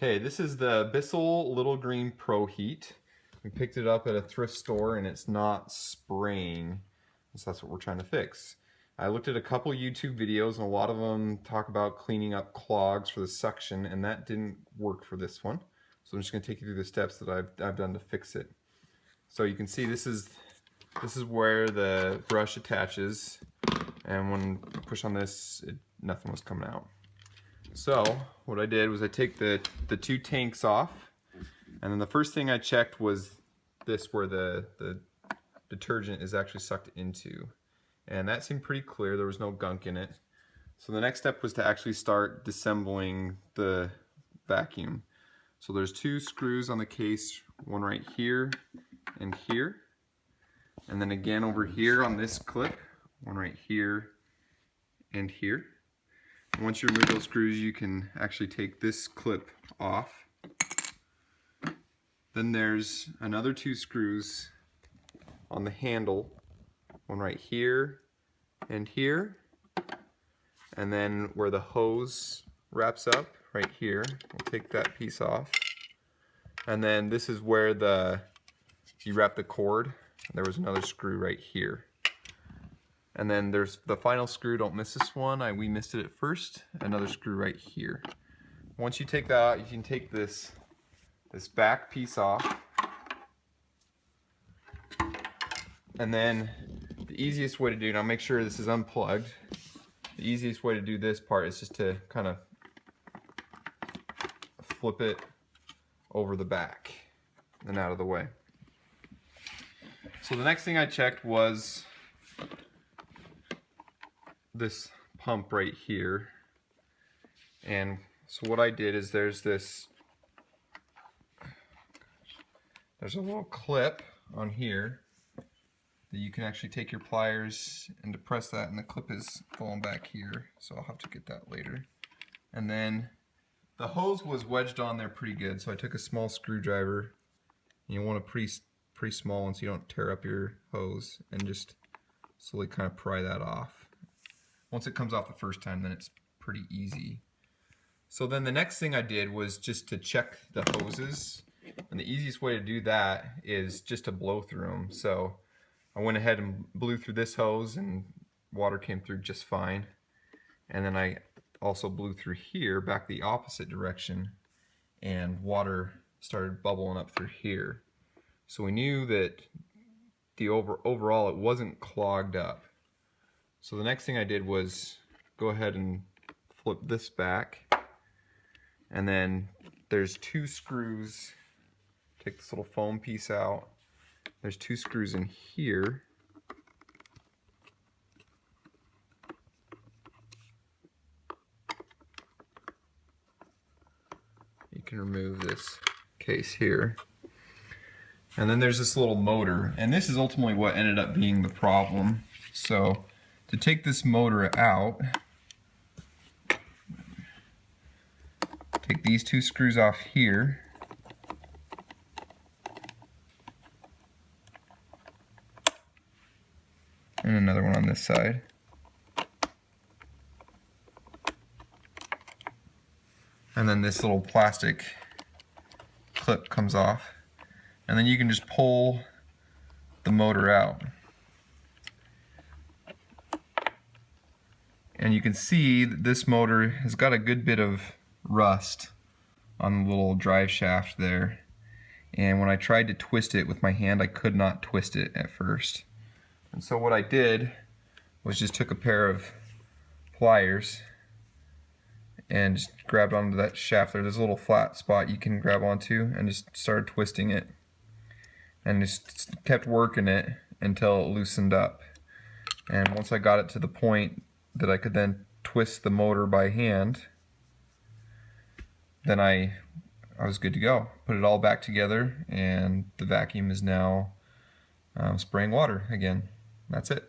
Okay, this is the Bissell Little Green Pro Heat. We picked it up at a thrift store and it's not spraying. So that's what we're trying to fix. I looked at a couple YouTube videos and a lot of them talk about cleaning up clogs for the suction, and that didn't work for this one. So I'm just going to take you through the steps that I've done to fix it. So you can see this is where the brush attaches, and when I push on this, nothing was coming out. So what I did was I take the two tanks off, and then the first thing I checked was this, where the detergent is actually sucked into, and that seemed pretty clear. There was no gunk in it. So the next step was to actually start disassembling the vacuum. So there's two screws on the case, one right here and here, and then again over here on this clip, one right here and here. Once you remove those screws, you can actually take this clip off. Then there's another two screws on the handle, one right here and here, and then where the hose wraps up right here, we'll take that piece off. And then this is where you wrap the cord. There was another screw right here. And then there's the final screw, don't miss this one, we missed it at first, another screw right here. Once you take that out, you can take this back piece off. And then the easiest way to do, now make sure this is unplugged, the easiest way to do this part is just to kind of flip it over the back and out of the way. So the next thing I checked was this pump right here, and so what I did is there's a little clip on here that you can actually take your pliers and depress that, and the clip is going back here, so I'll have to get that later. And then the hose was wedged on there pretty good, so I took a small screwdriver. You want a pretty small one so you don't tear up your hose, and just slowly kind of pry that off. Once it comes off the first time, then it's pretty easy. So then the next thing I did was just to check the hoses, and the easiest way to do that is just to blow through them. So I went ahead and blew through this hose, and water came through just fine. And then I also blew through here back the opposite direction, and water started bubbling up through here. So we knew that overall it wasn't clogged up. So the next thing I did was go ahead and flip this back, and then there's two screws. Take this little foam piece out. There's two screws in here. You can remove this case here. And then there's this little motor, and this is ultimately what ended up being the problem. So to take this motor out, take these two screws off here, and another one on this side. And then this little plastic clip comes off, and then you can just pull the motor out. And you can see that this motor has got a good bit of rust on the little drive shaft there. And when I tried to twist it with my hand, I could not twist it at first. And so what I did was just took a pair of pliers and just grabbed onto that shaft there. There's a little flat spot you can grab onto, and just started twisting it. And just kept working it until it loosened up. And once I got it to the point that I could then twist the motor by hand, then I was good to go. Put it all back together, and the vacuum is now spraying water again. That's it.